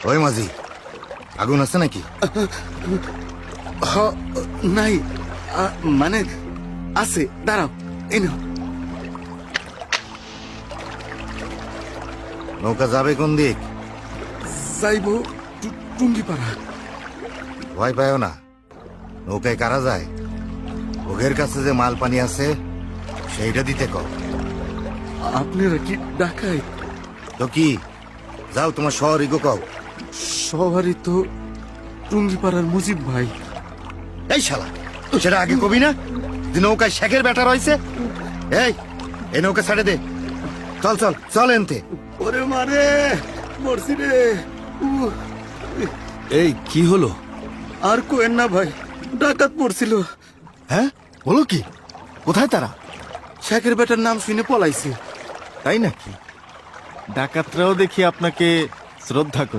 ওই মাঝি, আগুন আছে নাকি? নাই, মানে আছে। দাঁড়াও, এই নাও। নৌকা যাবে কোন দিক? যাইব টুঙ্গিপাড়া। ভয় পায় না, নৌকায় কারা যায়? ওদের কাছে যে মাল পানি আছে সেইটা দিতে কও। আপনারা কি ডাকাই? তো কি, যাও তোমার শহরে গো কও। সবারই তো টুঙ্গিপাড়ার মুজিব ভাই। এই শালা, সেটা আগে কবি না যে নৌকায় শেখের ব্যাটা রয়েছে? এই নৌকা ছেড়ে দে, চল চল চল এনতে। ওরে মারে, মরছি রে। এই কি হলো? আর কোয়েন না ভাই, ডাকাত পড়ছিল। হ্যাঁ, বলো কি? কোথায় তারা? শেখের বেটার নাম শুনে পলাইছে। তাই নাকি? ডাকাতরাও দেখি আপনাকে শ্রদ্ধা করে।